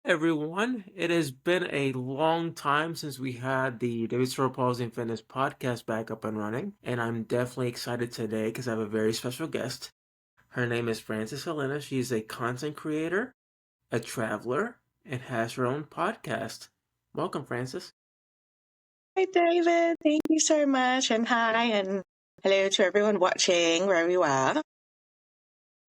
Everyone, it has been a long time since we had the David Cerebral Palsy and Fitness podcast back up and running, and I'm definitely excited today because I have a very special guest. Her name is Helena. She's a content creator, a traveler, and has her own podcast. Welcome, Frances. Hi, David. Thank you so much. And hi, and hello to everyone watching wherever you are.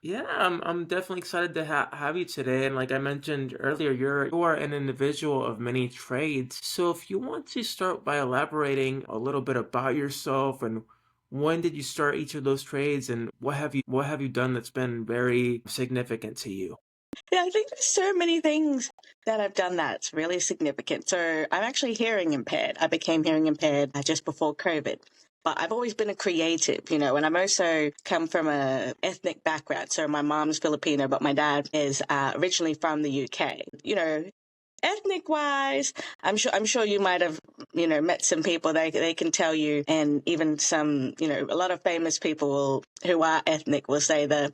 Yeah, I'm definitely excited to have you today. And like I mentioned earlier, you are an individual of many trades. So if you want to start by elaborating a little bit about yourself and when did you start each of those trades and what have you done that's been very significant to you? Yeah, I think there's so many things that I've done that's really significant. So I'm actually hearing impaired. I became hearing impaired just before COVID. But I've always been a creative, and I'm also come from a ethnic background. So my mom's Filipino, but my dad is originally from the UK. Ethnic wise, I'm sure you might have met some people. They can tell you, and even some a lot of famous people who are ethnic will say the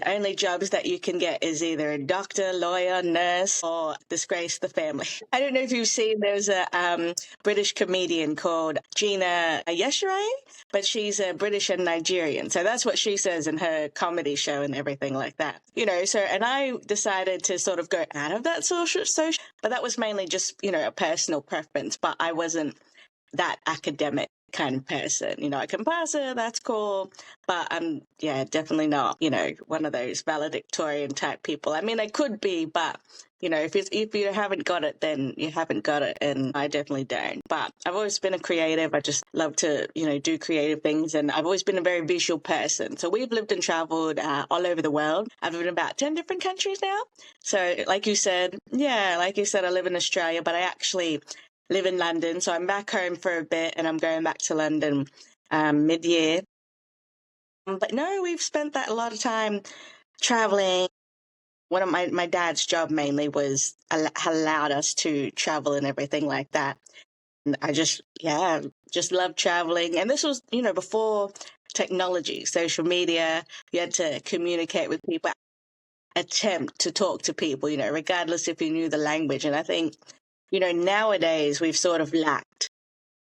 only jobs that you can get is either a doctor, lawyer, nurse, or disgrace the family. I don't know if you've seen, there's a British comedian called Gina Yesheray, but she's a British and Nigerian. So that's what she says in her comedy show and everything like that. And I decided to sort of go out of that social, but that was mainly just, a personal preference, but I wasn't that academic kind of person. I can pass it, that's cool. But I'm, yeah, definitely not, one of those valedictorian type people. I mean, I could be, but, if you haven't got it, then you haven't got it. And I definitely don't. But I've always been a creative. I just love to, do creative things. And I've always been a very visual person. So we've lived and traveled all over the world. I've lived in about 10 different countries now. So like you said, I live in Australia, but I actually live in London. So I'm back home for a bit and I'm going back to London mid-year. But no, we've spent that a lot of time traveling. One of my dad's job mainly was allowed us to travel and everything like that. And I just love traveling. And this was, before technology, social media. You had to communicate with people, attempt to talk to people, regardless if you knew the language. And I think, nowadays we've sort of lacked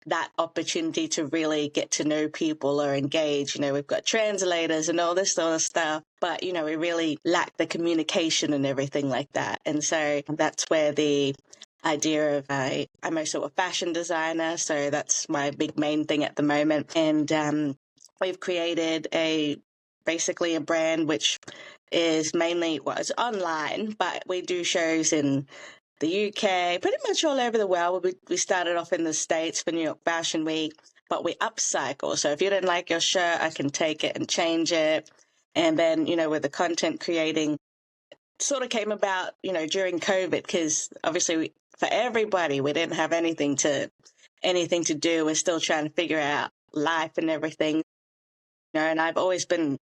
that opportunity to really get to know people or engage. We've got translators and all this sort of stuff, but, we really lack the communication and everything like that. And so that's where the idea of I'm also a fashion designer, so that's my big main thing at the moment. And we've created basically a brand which is mainly, well, it's online, but we do shows in the UK, pretty much all over the world. We started off in the States for New York Fashion Week, but we upcycle. So if you didn't like your shirt, I can take it and change it. And then, with the content creating, sort of came about, during COVID, because obviously for everybody, we didn't have anything to do. We're still trying to figure out life and everything, and I've always been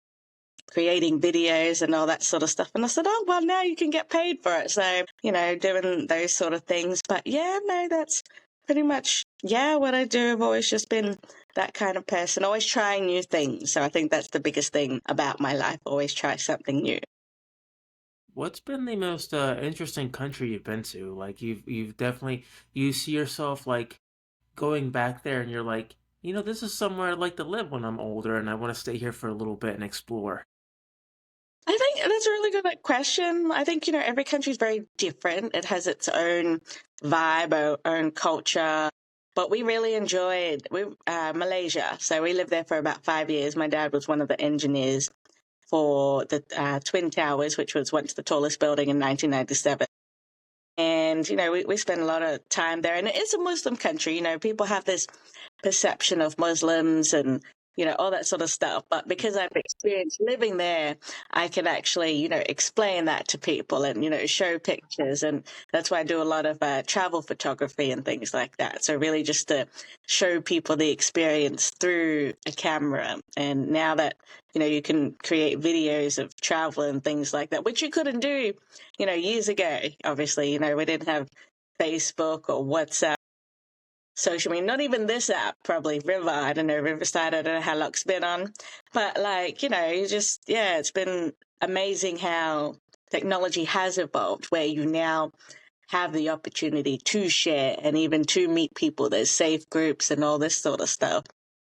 creating videos and all that sort of stuff. And I said, oh, well, now you can get paid for it. So, doing those sort of things. But yeah, no, that's pretty much, what I do. I've always just been that kind of person, always trying new things. So I think that's the biggest thing about my life, always try something new. What's been the most interesting country you've been to? Like you've definitely you see yourself like going back there and you're like, this is somewhere I'd like to live when I'm older and I want to stay here for a little bit and explore. I think that's a really good question. I think, every country is very different. It has its own vibe, own culture. But we really enjoyed Malaysia. So we lived there for about 5 years. My dad was one of the engineers for the Twin Towers, which was once the tallest building in 1997. And, we spent a lot of time there. And it is a Muslim country. People have this perception of Muslims and, all that sort of stuff. But because I've experienced living there, I can actually, explain that to people and, show pictures. And that's why I do a lot of travel photography and things like that. So really just to show people the experience through a camera. And now that, you can create videos of travel and things like that, which you couldn't do, years ago. Obviously, we didn't have Facebook or WhatsApp, social media, not even this app, probably River. I don't know, Riverside. I don't know how long it's been on. But like, it's been amazing how technology has evolved where you now have the opportunity to share and even to meet people. There's safe groups and all this sort of stuff.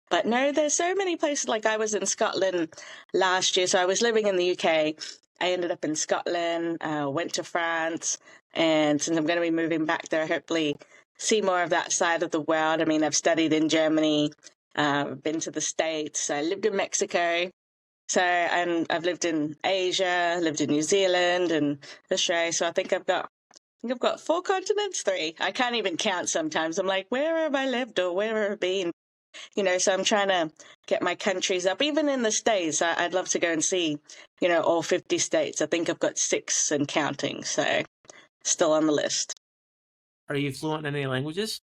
But no, there's so many places. Like I was in Scotland last year. So I was living in the UK. I ended up in Scotland, went to France. And since I'm going to be moving back there, hopefully see more of that side of the world. I mean, I've studied in Germany, been to the States. I lived in Mexico. So, and I've lived in Asia, lived in New Zealand and Australia. So I think I've got four continents, three. I can't even count sometimes. I'm like, where have I lived or where have I been? So I'm trying to get my countries up. Even in the States, I'd love to go and see, all 50 states. I think I've got six and counting. So still on the list. Are you fluent in any languages?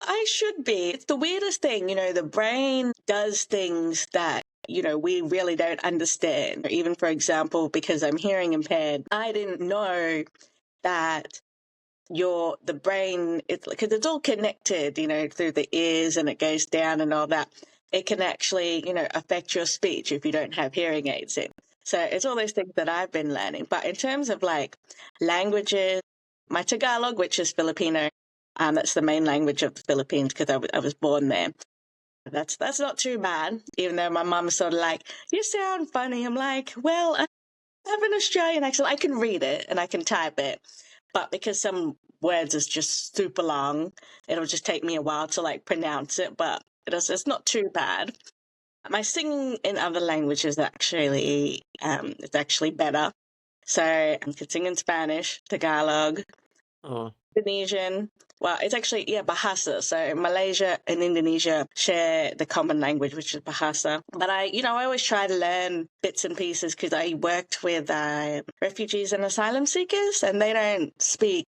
I should be. It's the weirdest thing. The brain does things that we really don't understand. Even, for example, because I'm hearing impaired, I didn't know that the brain, it's because it's all connected, through the ears and it goes down and all that. It can actually, affect your speech if you don't have hearing aids in. So it's all those things that I've been learning. But in terms of like languages, my Tagalog, which is Filipino, that's the main language of the Philippines because I was born there. That's not too bad, even though my mum's sort of like, you sound funny. I'm like, well, I have an Australian accent. I can read it and I can type it. But because some words is just super long, it'll just take me a while to like pronounce it. But it's not too bad. My singing in other languages actually it's actually better. So I can sing in Spanish, Tagalog, Oh, Indonesian. Well, it's actually, yeah, Bahasa. So Malaysia and Indonesia share the common language, which is Bahasa. But I always try to learn bits and pieces because I worked with refugees and asylum seekers, and they don't speak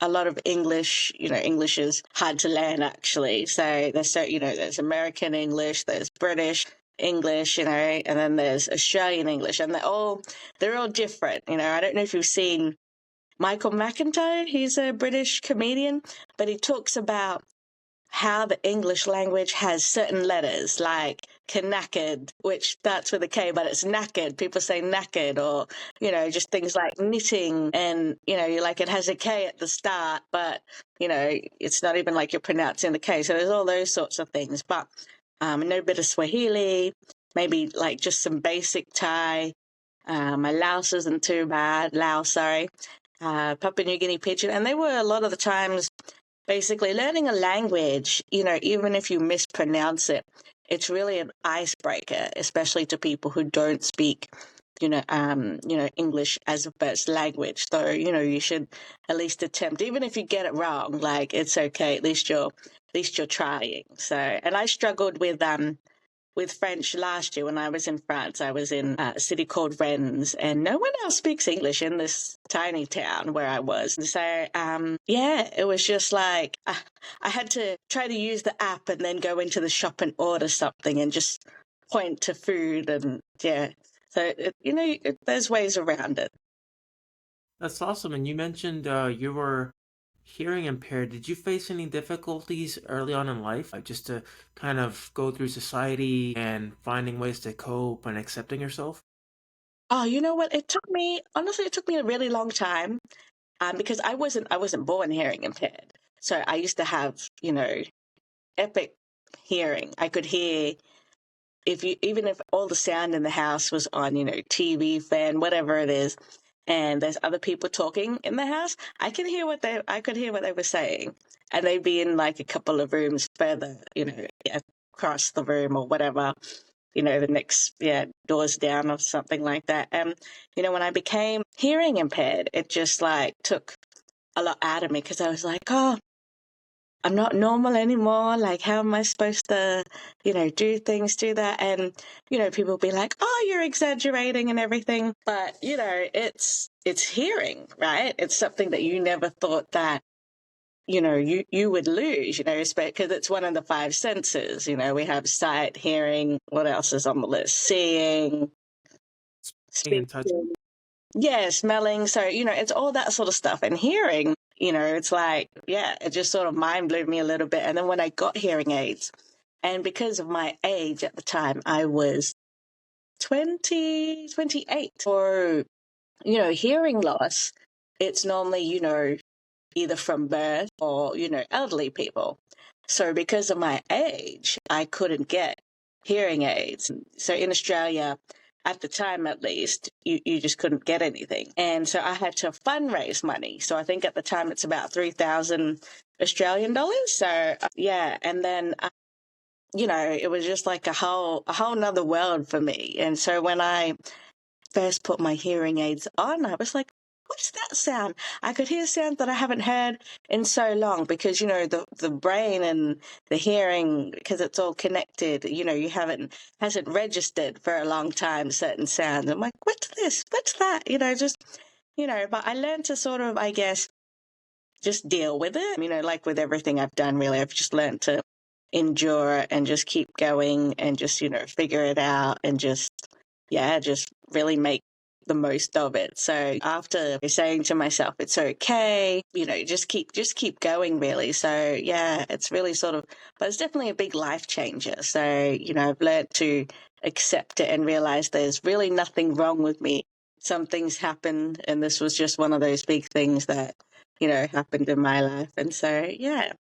a lot of English. English is hard to learn actually. So there's American English, there's British English, and then there's Australian English, and they're all different. I don't know if you've seen Michael McIntyre. He's a British comedian, but he talks about how the English language has certain letters like knackered, which starts with a K, but it's knackered. People say knackered, or, just things like knitting. And, like it has a K at the start, but, it's not even like you're pronouncing the K. So there's all those sorts of things. But no bit of Swahili, maybe like just some basic Thai. My Laos isn't too bad. Laos, sorry. Papua New Guinea Pidgin. And they were a lot of the times basically learning a language, even if you mispronounce it, it's really an icebreaker, especially to people who don't speak, English as a first language. So, you should at least attempt, even if you get it wrong, like it's okay. At least you're trying. So, and I struggled with French last year when I was in France. I was in a city called Rennes, and no one else speaks English in this tiny town where I was. So, yeah, it was just like I had to try to use the app and then go into the shop and order something and just point to food and yeah. So, there's ways around it. that's awesome. And you mentioned you were hearing impaired. Did you face any difficulties early on in life, just to kind of go through society and finding ways to cope and accepting yourself? Oh, you know what? Honestly, it took me a really long time because I wasn't born hearing impaired. So I used to have, epic hearing. I could hear even if all the sound in the house was on, TV, fan, whatever it is, and there's other people talking in the house, I could hear what they were saying. And they'd be in like a couple of rooms further, across the room or whatever, the next, doors down or something like that. And, when I became hearing impaired, it just like took a lot out of me because I was like, oh, I'm not normal anymore. Like, how am I supposed to, do things, do that? And, people be like, oh, you're exaggerating and everything. But, it's hearing, right? It's something that you never thought that, you would lose, because it's one of the five senses. We have sight, hearing. What else is on the list? Seeing, Being in touch. speaking. Yeah, smelling. So, it's all that sort of stuff. And hearing, it's like, yeah, it just sort of mind blew me a little bit. And then when I got hearing aids, and because of my age at the time, I was 28. So hearing loss, it's normally, either from birth or, elderly people. So because of my age, I couldn't get hearing aids. So in Australia, at the time at least, you just couldn't get anything. And so I had to fundraise money. So I think at the time it's about 3,000 Australian dollars. So yeah, and then it was just like a whole nother world for me. And so when I first put my hearing aids on, I was like, what's that sound? I could hear sounds that I haven't heard in so long because, the brain and the hearing, because it's all connected, hasn't registered for a long time certain sounds. I'm like, what's this? What's that? But I learned to sort of, I guess, just deal with it. Like with everything I've done, really, I've just learned to endure it and just keep going and just, figure it out and just really make the most of it. So after saying to myself, it's okay, just keep going, really. So yeah, it's really but it's definitely a big life changer. So, I've learned to accept it and realize there's really nothing wrong with me. Some things happened, and this was just one of those big things that, happened in my life. And so, yeah.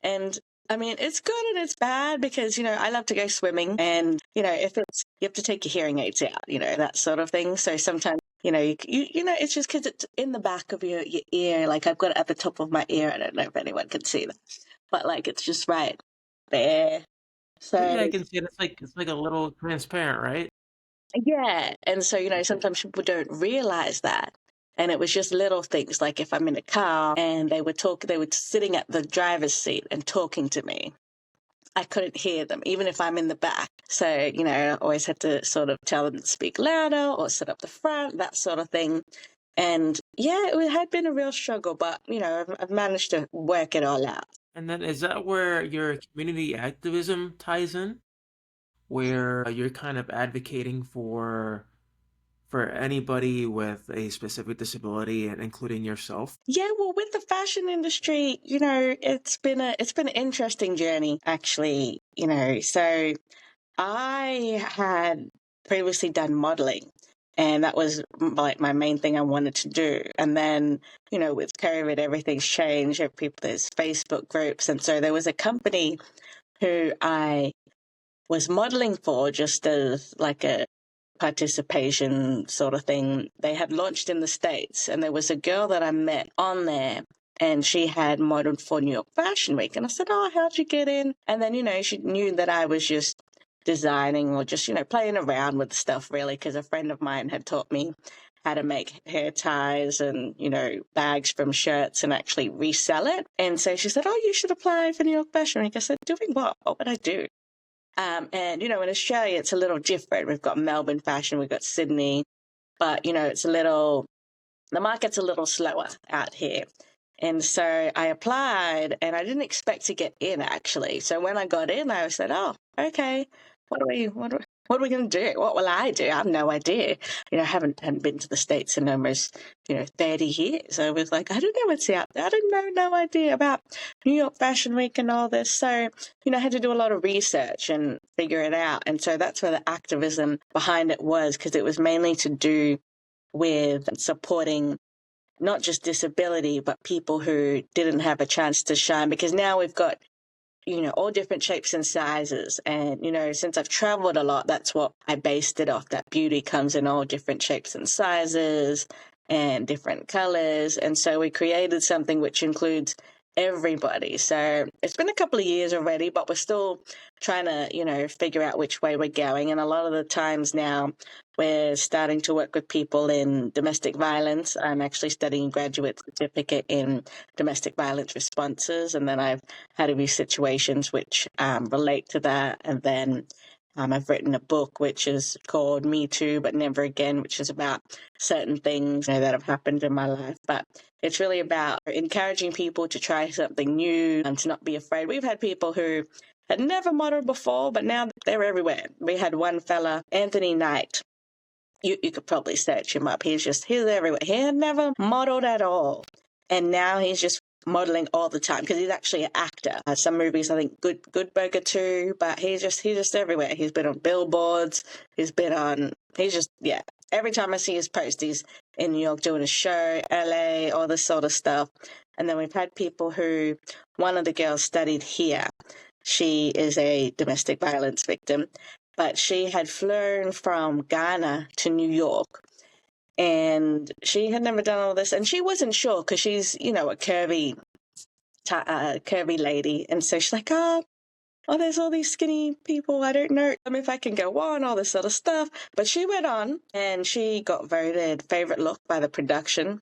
And it's good and it's bad because, I love to go swimming and, if you have to take your hearing aids out, that sort of thing. So sometimes, it's just because it's in the back of your ear. Like I've got it at the top of my ear. I don't know if anyone can see that, but like, it's just right there. So Yeah, I can see it. It's like a little transparent, right? yeah. And so, sometimes people don't realize that. And it was just little things like if I'm in a car and they were sitting at the driver's seat and talking to me. I couldn't hear them, even if I'm in the back. So, I always had to sort of tell them to speak louder or sit up the front, that sort of thing. And yeah, it had been a real struggle, but, I've managed to work it all out. And then is that where your community activism ties in, where you're kind of advocating for anybody with a specific disability and including yourself? Yeah, well, with the fashion industry, it's been an interesting journey, actually. So I had previously done modeling, and that was like my main thing I wanted to do. And then, with COVID, everything's changed. There's Facebook groups, and so there was a company who I was modeling for just as like a participation sort of thing. They had launched in the States, and there was a girl that I met on there, and she had modeled for New York Fashion Week. And I said, oh, how'd you get in? And then, she knew that I was just designing or just, playing around with stuff, really, because a friend of mine had taught me how to make hair ties and, bags from shirts and actually resell it. And so she said, oh, you should apply for New York Fashion Week. I said, doing what? What would I do? And, in Australia, it's a little different. We've got Melbourne fashion, we've got Sydney, but, the market's a little slower out here. And so I applied and I didn't expect to get in, actually. So when I got in, I said, oh, okay, what are we going to do? What will I do? I have no idea. I hadn't been to the States in almost, 30 years. I was like, I don't know what's out there. I didn't know, no idea about New York Fashion Week and all this. So, I had to do a lot of research and figure it out. And so that's where the activism behind it was, because it was mainly to do with supporting not just disability, but people who didn't have a chance to shine. Because now we've got, all different shapes and sizes. And, since I've traveled a lot, that's what I based it off, that beauty comes in all different shapes and sizes and different colors. And so we created something which includes everybody. So it's been a couple of years already, but we're still trying to, figure out which way we're going. And a lot of the times now we're starting to work with people in domestic violence. I'm actually studying a graduate certificate in domestic violence responses. And then I've had a few situations which relate to that. And then I've written a book which is called Me Too, but Never Again, which is about certain things that have happened in my life. But it's really about encouraging people to try something new and to not be afraid. We've had people who had never modeled before, but now they're everywhere. We had one fella, Anthony Knight. You could probably search him up. He's everywhere. He had never modeled at all. And now he's just modeling all the time because he's actually an actor. Some movies, I think Good Burger too, but he's just everywhere. He's been on billboards. He's just every time I see his post, he's in New York doing a show, LA, all this sort of stuff. And then we've had people who, one of the girls studied here. She is a domestic violence victim, but she had flown from Ghana to New York, and she had never done all this, and she wasn't sure because she's, you know, a curvy lady, and so she's like, oh, there's all these skinny people. I don't know if I can go on, all this sort of stuff. But she went on and she got voted favorite look by the production.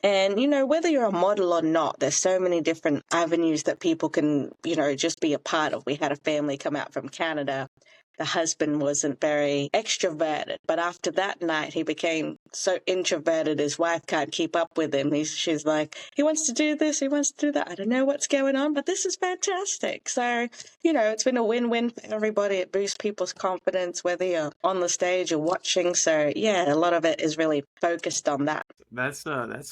And, you know, whether you're a model or not, there's so many different avenues that people can, you know, just be a part of. We had a family come out from Canada. The husband wasn't very extroverted, but after that night, he became so introverted, his wife can't keep up with him. She's like, he wants to do this, he wants to do that. I don't know what's going on, but this is fantastic. So, you know, it's been a win-win for everybody. It boosts people's confidence, whether you're on the stage or watching. So, yeah, a lot of it is really focused on that. That's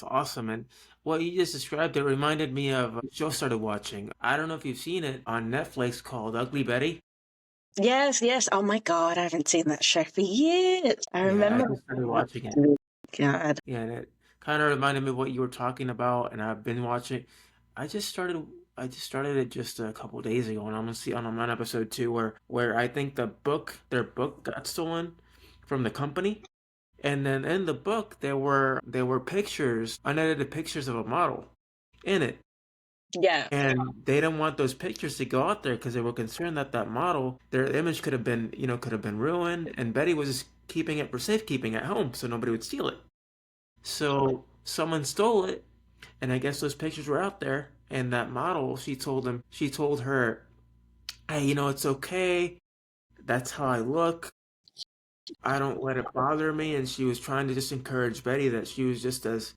awesome. And what you just described, it reminded me of a show I started watching. I don't know if you've seen it on Netflix called Ugly Betty. Yes, yes. Oh my God, I haven't seen that show for years. I Yeah, I remember. just started watching it. God. Yeah, and it kind of reminded me of what you were talking about, and I've been watching. I just started. I just started it just a couple days ago, and I'm on episode 2, where I think their book got stolen from the company, and then in the book there were pictures, unedited pictures of a model in it, Yeah. and they didn't want those pictures to go out there because they were concerned that that model, their image could have been ruined, and Betty was just keeping it for safekeeping at home so nobody would steal it. So someone stole it, and I guess those pictures were out there. And that model, she told her, "Hey, it's okay. That's how I look. I don't let it bother me." And she was trying to just encourage Betty that she was just as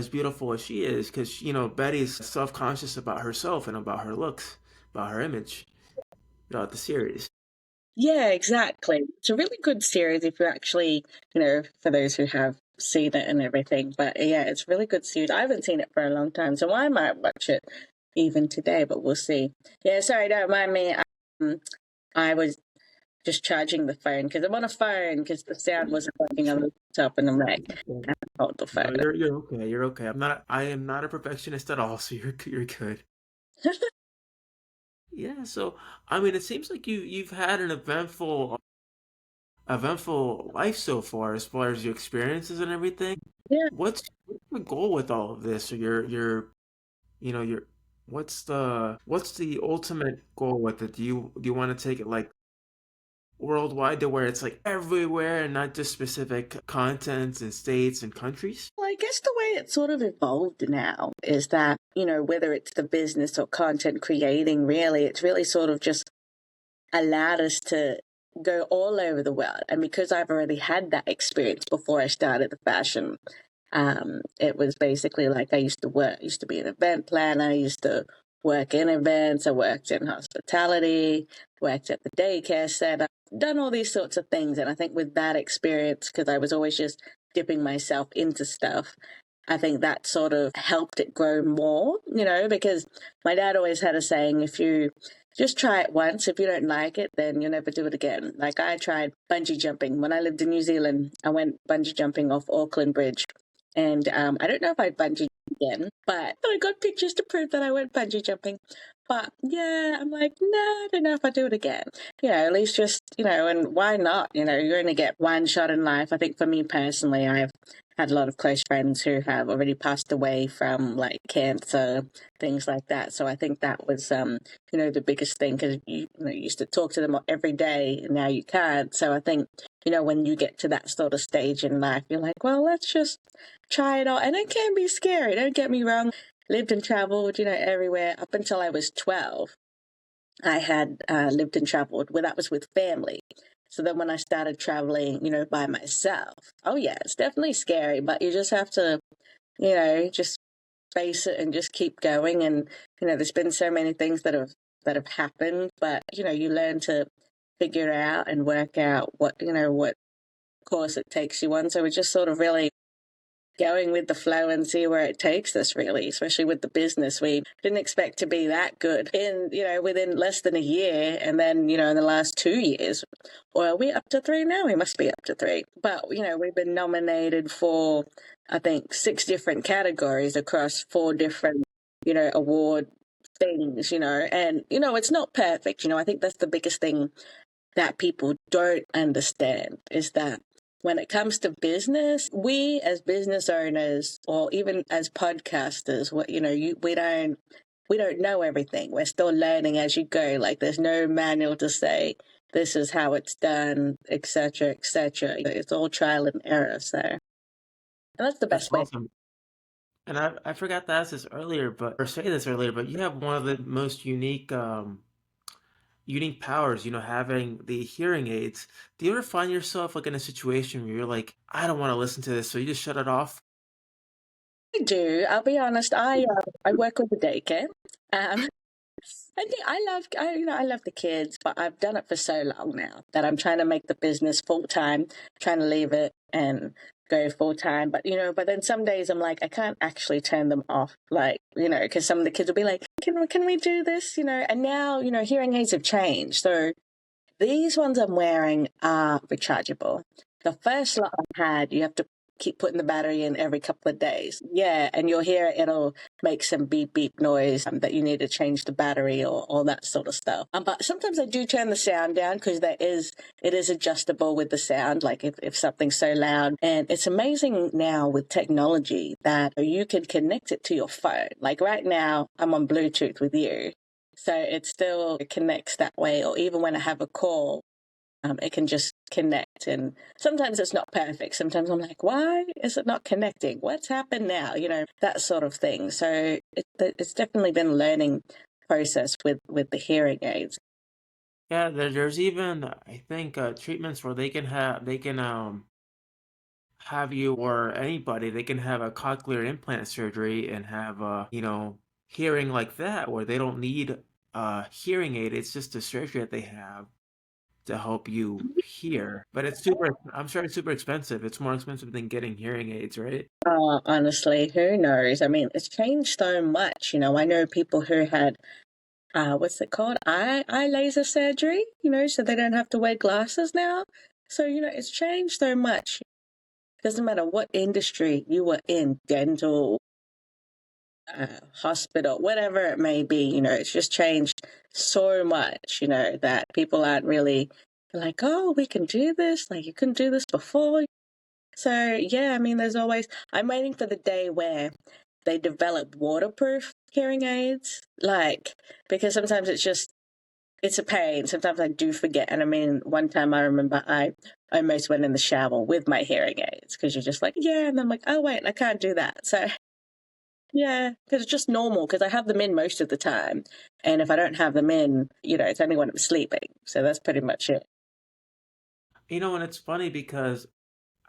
beautiful as she is, because Betty's self-conscious about herself and about her looks, about her image throughout the series. Yeah, exactly. It's a really good series if you actually, you know, for those who have seen it and everything. But yeah, it's a really good series. I haven't seen it for a long time, so I might watch it even today, but we'll see. Yeah, sorry, don't mind me. I was just charging the phone because I'm on a phone because the sound wasn't working on the laptop, and I'm like, I hold the phone. No, you're okay. You're okay. I am not a perfectionist at all, so you're good. Yeah, so I mean, it seems like you've had an eventful life so far as your experiences and everything. Yeah. What's the goal with all of this? Or your what's the ultimate goal with it? Do you want to take it like worldwide to where it's like everywhere and not just specific contents and states and countries? Well, I guess the way it's sort of evolved now is that, you know, whether it's the business or content creating, really, it's really sort of just allowed us to go all over the world. And because I've already had that experience before I started the fashion, it was basically like I used to be an event planner, I used to work in events, I worked in hospitality, worked at the daycare center, done all these sorts of things. And I think with that experience, because I was always just dipping myself into stuff, I think that sort of helped it grow more, you know, because my dad always had a saying, if you just try it once, if you don't like it, then you'll never do it again. Like I tried bungee jumping. When I lived in New Zealand, I went bungee jumping off Auckland Bridge. And I don't know if I'd bungee jump again, but I got pictures to prove that I went bungee jumping. But yeah, I'm like, no, I don't know if I'd do it again. You know, at least just, you know, and why not? You know, you only get one shot in life. I think for me personally, I've had a lot of close friends who have already passed away from like cancer, things like that. So I think that was, you know, the biggest thing because you used to talk to them every day and now you can't. So I think, you know, when you get to that sort of stage in life, you're like, well, let's just try it all. And it can be scary. Don't get me wrong. Lived and traveled, you know, everywhere up until I was 12. I had lived and traveled where that was with family. So then when I started traveling, you know, by myself, oh yeah, it's definitely scary, but you just have to, you know, just face it and just keep going. And, you know, there's been so many things that have happened, but, you know, you learn to figure out and work out what, you know, what course it takes you on. So it just sort of really going with the flow and see where it takes us, really, especially with the business. We didn't expect to be that good in, within less than a year. And then, in the last 2 years, well, we're up to three now. We must be up to three. But, we've been nominated for, I think, 6 different categories across 4 different, award things, and, it's not perfect. I think that's the biggest thing that people don't understand is that when it comes to business, we as business owners or even as podcasters, we don't know everything. We're still learning as you go. Like there's no manual to say this is how it's done, etc., etc. It's all trial and error. So, and that's the That's best way. awesome. And I forgot to ask this earlier, or say this earlier, but you have one of the most unique powers, having the hearing aids. Do you ever find yourself like in a situation where you're like, I don't want to listen to this, so you just shut it off? I do. I'll be honest. I work with the daycare. Um, I think I love the kids, but I've done it for so long now that I'm trying to make the business full time, trying to leave it and go full time. But then some days I'm like, I can't actually turn them off, like, because some of the kids will be like, can we do this, And now, hearing aids have changed, so these ones I'm wearing are rechargeable. The first lot I had, you have to keep putting the battery in every couple of days. Yeah, and you'll hear it'll make some beep beep noise that you need to change the battery or all that sort of stuff. But sometimes I do turn the sound down because it is adjustable with the sound, like if something's so loud. And it's amazing now with technology that you can connect it to your phone. Like right now, I'm on Bluetooth with you. So it still connects that way, or even when I have a call, it can just connect. And sometimes it's not perfect. Sometimes I'm like, why is it not connecting? What's happened now? That sort of thing. So it's definitely been a learning process with the hearing aids. Yeah, there's even I think treatments where they can have you or anybody they can have a cochlear implant surgery and have hearing like that where they don't need a hearing aid. It's just a surgery that they have to help you hear. But I'm sure it's super expensive. It's more expensive than getting hearing aids, right? Honestly, who knows? I mean, it's changed so much. I know people who had what's it called? Eye laser surgery, so they don't have to wear glasses now. So, it's changed so much. Doesn't matter what industry you were in, dental, hospital, whatever it may be, it's just changed so much, that people aren't really like, oh, we can do this. Like, you couldn't do this before. So, yeah, I mean, I'm waiting for the day where they develop waterproof hearing aids. Like, because sometimes it's a pain. Sometimes I do forget. And I mean, one time I remember I almost went in the shower with my hearing aids because you're just like, yeah. And I'm like, oh, wait, I can't do that. So, yeah, because it's just normal because I have them in most of the time. And if I don't have them in, it's only when I'm sleeping. So that's pretty much it. And it's funny because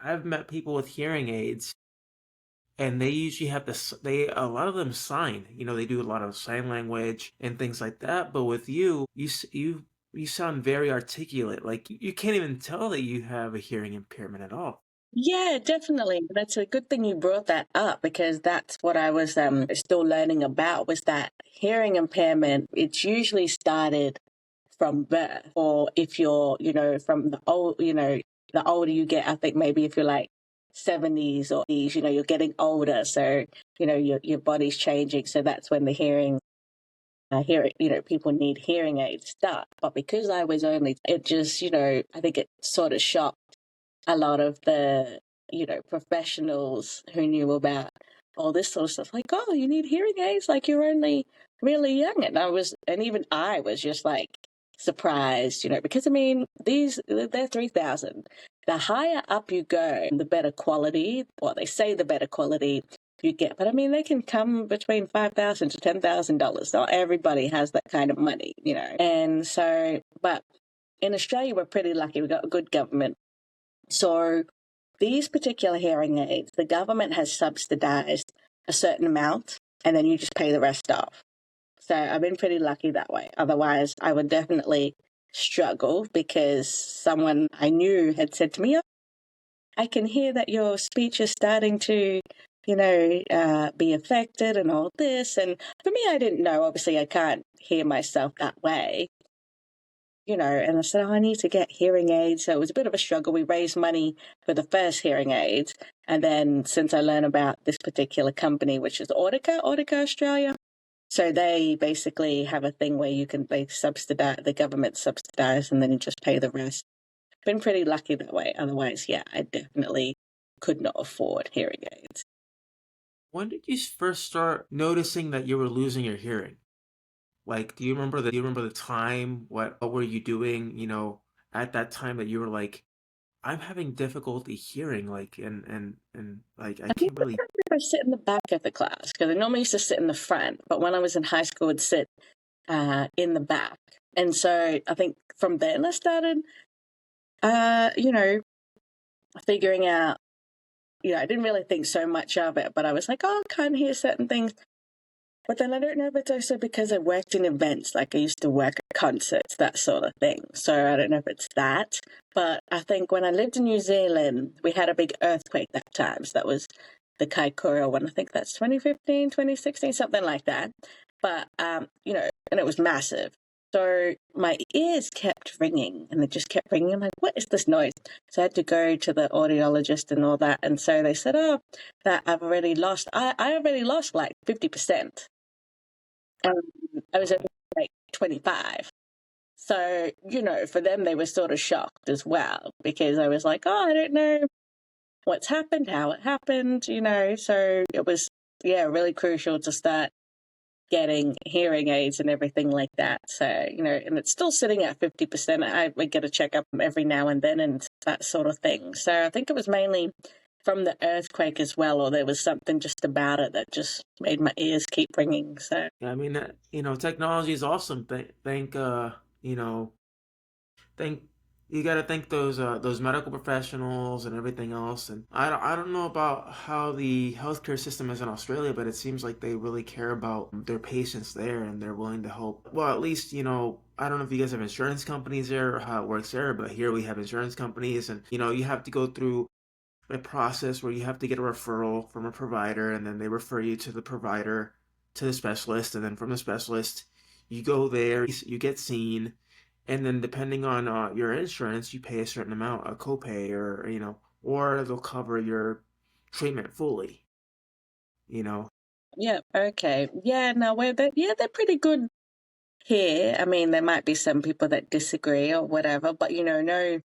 I've met people with hearing aids and they usually have this they a lot of them sign. They do a lot of sign language and things like that, but with you sound very articulate. Like you can't even tell that you have a hearing impairment at all. Yeah, definitely. That's a good thing you brought that up because that's what I was still learning about was that hearing impairment, it's usually started from birth. Or if you're, from the older you get, I think maybe if you're like 70s or 80s, you're getting older. So, your body's changing. So that's when the people need hearing aids start. But because I was only, it just, I think it sort of shocked a lot of the, professionals who knew about all this sort of stuff. Like, oh, you need hearing aids? Like you're only really young. And even I was just like surprised, because I mean, they're 3,000. The higher up you go, the better quality, well, they say the better quality you get. But I mean, they can come between $5,000 to $10,000. Not everybody has that kind of money, And so, but in Australia, we're pretty lucky. We've got a good government. So these particular hearing aids, the government has subsidized a certain amount and then you just pay the rest off. So I've been pretty lucky that way. Otherwise, I would definitely struggle because someone I knew had said to me, I can hear that your speech is starting to, be affected and all this. And for me, I didn't know. Obviously, I can't hear myself that way, and I said, oh, I need to get hearing aids. So it was a bit of a struggle. We raised money for the first hearing aids. And then since I learned about this particular company, which is Audica Australia, so they basically have a thing where they subsidize, the government subsidize, and then you just pay the rest. Been pretty lucky that way. Otherwise, yeah, I definitely could not afford hearing aids. When did you first start noticing that you were losing your hearing? Like, do you remember the time? What were you doing, at that time that you were like, I'm having difficulty hearing, like, and like I I think can't really. I sit in the back of the class because I normally used to sit in the front, but when I was in high school, I'd sit in the back. And so I think from then I started, uh, you know, figuring out, I didn't really think so much of it, but I was like, oh, I can't hear certain things. But then I don't know if it's also because I worked in events, like I used to work at concerts, that sort of thing. So I don't know if it's that. But I think when I lived in New Zealand, we had a big earthquake that time. So that was the Kaikoura one. I think that's 2015, 2016, something like that. But, and it was massive. So my ears kept ringing and they just kept ringing. I'm like, what is this noise? So I had to go to the audiologist and all that. And so they said, oh, that I already lost like 50%. I was only like 25. So, for them, they were sort of shocked as well because I was like, oh, I don't know what's happened, how it happened, So it was, yeah, really crucial to start getting hearing aids and everything like that. So, and it's still sitting at 50%. I get a checkup every now and then and that sort of thing. So I think it was mainly from the earthquake as well, or there was something just about it that just made my ears keep ringing. So, Yeah, I mean, technology is awesome. Thank you got to thank those medical professionals and everything else. And I don't know about how the healthcare system is in Australia, but it seems like they really care about their patients there and they're willing to help. Well, at least, I don't know if you guys have insurance companies there or how it works there, but here we have insurance companies, and you have to go through a process where you have to get a referral from a provider, and then they refer you to the provider, to the specialist, and then from the specialist you go there, you get seen, and then depending on your insurance, you pay a certain amount, a copay, or they'll cover your treatment fully. You know, yeah, okay. Yeah, no, they're pretty good here. I mean, there might be some people that disagree or whatever, but no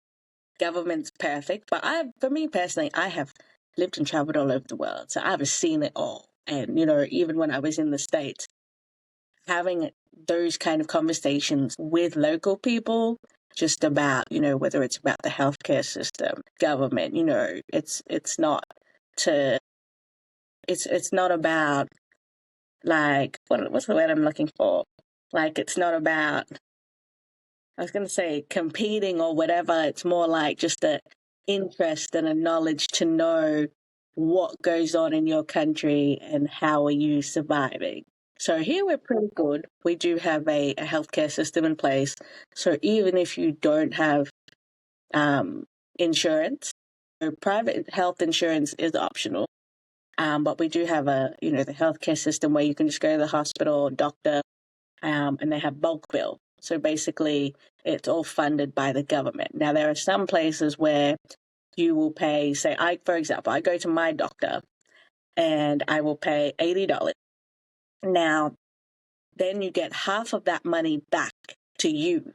government's perfect. But for me personally, I have lived and traveled all over the world, so I've seen it all. And even when I was in the States, having those kind of conversations with local people, just about whether it's about the healthcare system, government, it's not to it's not about like what's the word I'm looking for? Like it's not about, I was going to say competing or whatever. It's more like just a interest and a knowledge to know what goes on in your country and how are you surviving. So here we're pretty good. We do have a healthcare system in place. So even if you don't have um, insurance, so private health insurance is optional. But we do have the healthcare system where you can just go to the hospital or doctor, and they have bulk bill. So basically, it's all funded by the government. Now, there are some places where you will pay, say, for example, I go to my doctor and I will pay $80. Now, then you get half of that money back to you.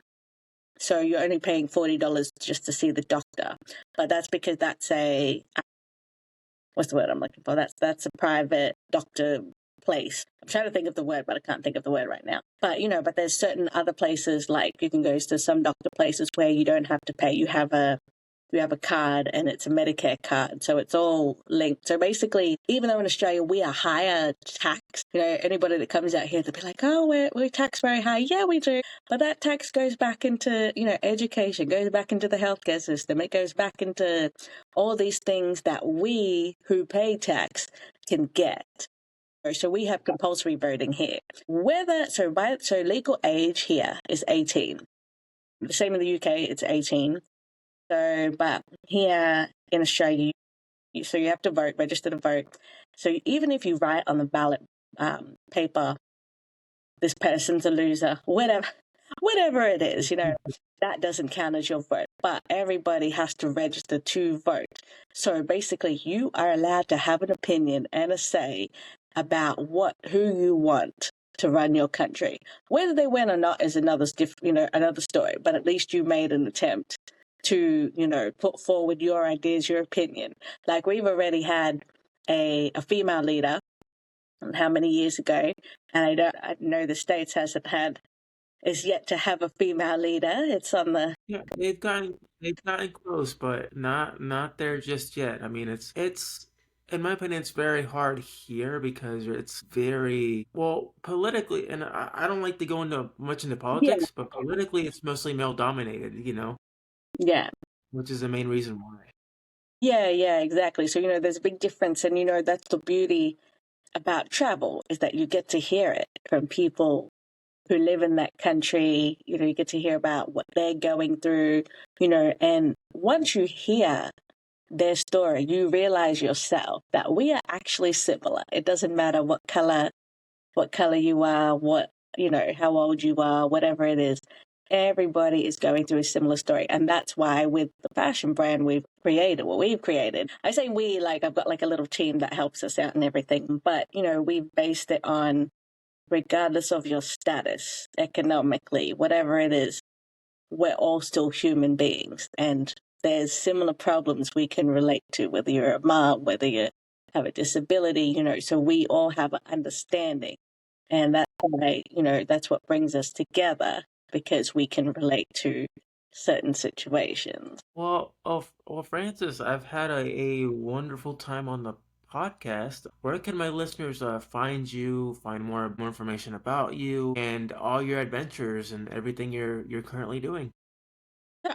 So you're only paying $40 just to see the doctor. But that's because that's what's the word I'm looking for? That's a private doctor place. I'm trying to think of the word, but I can't think of the word right now. But but there's certain other places, like you can go to some doctor places where you don't have to pay. You have a card and it's a Medicare card. So it's all linked. So basically, even though in Australia we are higher tax, anybody that comes out here, they'll be like, oh, we're taxed very high. Yeah, we do. But that tax goes back into, education, goes back into the healthcare system. It goes back into all these things that we who pay tax can get. So we have compulsory voting here. So legal age here is 18. The same in the UK, it's 18. So, but here in Australia, so you have to vote, register to vote. So even if you write on the ballot paper, this person's a loser, whatever it is, that doesn't count as your vote. But everybody has to register to vote. So basically, you are allowed to have an opinion and a say about who you want to run your country. Whether they win or not is another story. But at least you made an attempt to, put forward your ideas, your opinion. Like we've already had a female leader how many years ago, and I know the States hasn't had is yet to have a female leader. It's on the Yeah, they've gotten close, but not there just yet. I mean, it's in my opinion, it's very hard here because it's very well politically, and I don't like to go into much into yeah, politics, but politically, it's mostly male dominated, yeah, which is the main reason why. yeah, exactly. So there's a big difference, and that's the beauty about travel is that you get to hear it from people who live in that country. You get to hear about what they're going through. And once you hear their story, you realize yourself that we are actually similar. It doesn't matter what color you are, how old you are, whatever it is. Everybody is going through a similar story. And that's why with the fashion brand we've created, what we've created, I say we, like I've got like a little team that helps us out and everything, but we've based it on regardless of your status economically, whatever it is, we're all still human beings. And there's similar problems we can relate to, whether you're a mom, whether you have a disability, so we all have an understanding. And that's why, that's what brings us together because we can relate to certain situations. Well, Francis, I've had a wonderful time on the podcast. Where can my listeners find you, find more information about you, and all your adventures and everything you're currently doing?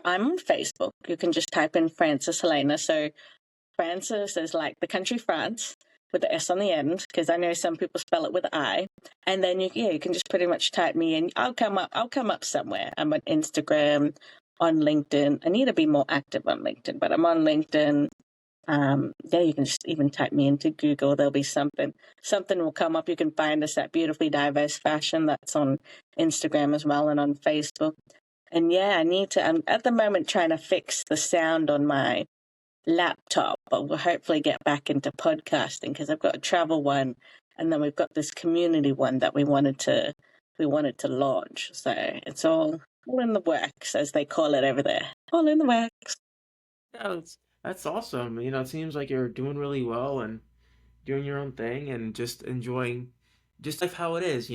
I'm on Facebook. You can just type in Francis Helena. So Francis is like the country France with the S on the end, because I know some people spell it with an I. And then you can just pretty much type me in. I'll come up somewhere. I'm on Instagram, on LinkedIn. I need to be more active on LinkedIn, but I'm on LinkedIn. Yeah, you can just even type me into Google. There'll be something. Something will come up. You can find us at Beautifully Diverse Fashion. That's on Instagram as well and on Facebook. And yeah, I'm at the moment trying to fix the sound on my laptop, but we'll hopefully get back into podcasting because I've got a travel one, and then we've got this community one that we wanted to launch. So it's all in the works, as they call it over there. All in the works. Yeah, that's awesome. It seems like you're doing really well and doing your own thing and just enjoying just life how it is.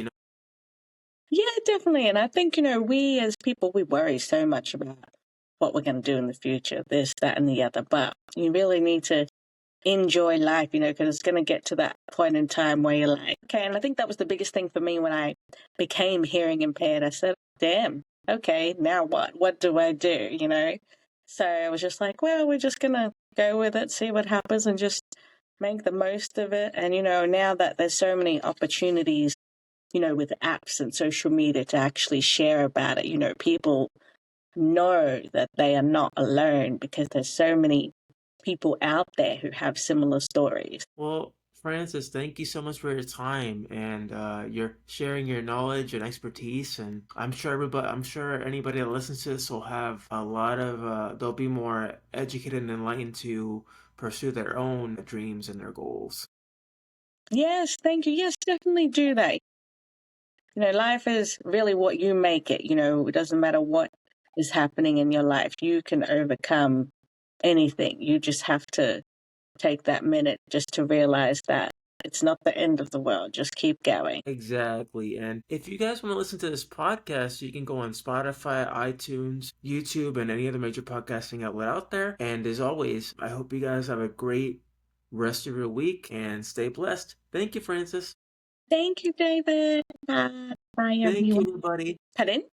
Yeah, definitely. And I think, we as people, we worry so much about what we're going to do in the future, this, that, and the other. But you really need to enjoy life, because it's going to get to that point in time where you're like, okay. And I think that was the biggest thing for me when I became hearing impaired. I said, damn, okay, now what? What do I do? So I was just like, well, we're just going to go with it, see what happens, and just make the most of it. And, now that there's so many opportunities, with apps and social media to actually share about it, people know that they are not alone because there's so many people out there who have similar stories. Well, Francis, thank you so much for your time and you're sharing your knowledge and expertise. And I'm sure anybody that listens to this will have a lot of, they'll be more educated and enlightened to pursue their own dreams and their goals. Yes, thank you. Yes, definitely do that. Life is really what you make it. It doesn't matter what is happening in your life. You can overcome anything. You just have to take that minute just to realize that it's not the end of the world. Just keep going. Exactly. And if you guys want to listen to this podcast, you can go on Spotify, iTunes, YouTube, and any other major podcasting outlet out there. And as always, I hope you guys have a great rest of your week and stay blessed. Thank you, Francis. Thank you, David. Bye. Bye, Thank everyone. you, buddy. Pardon?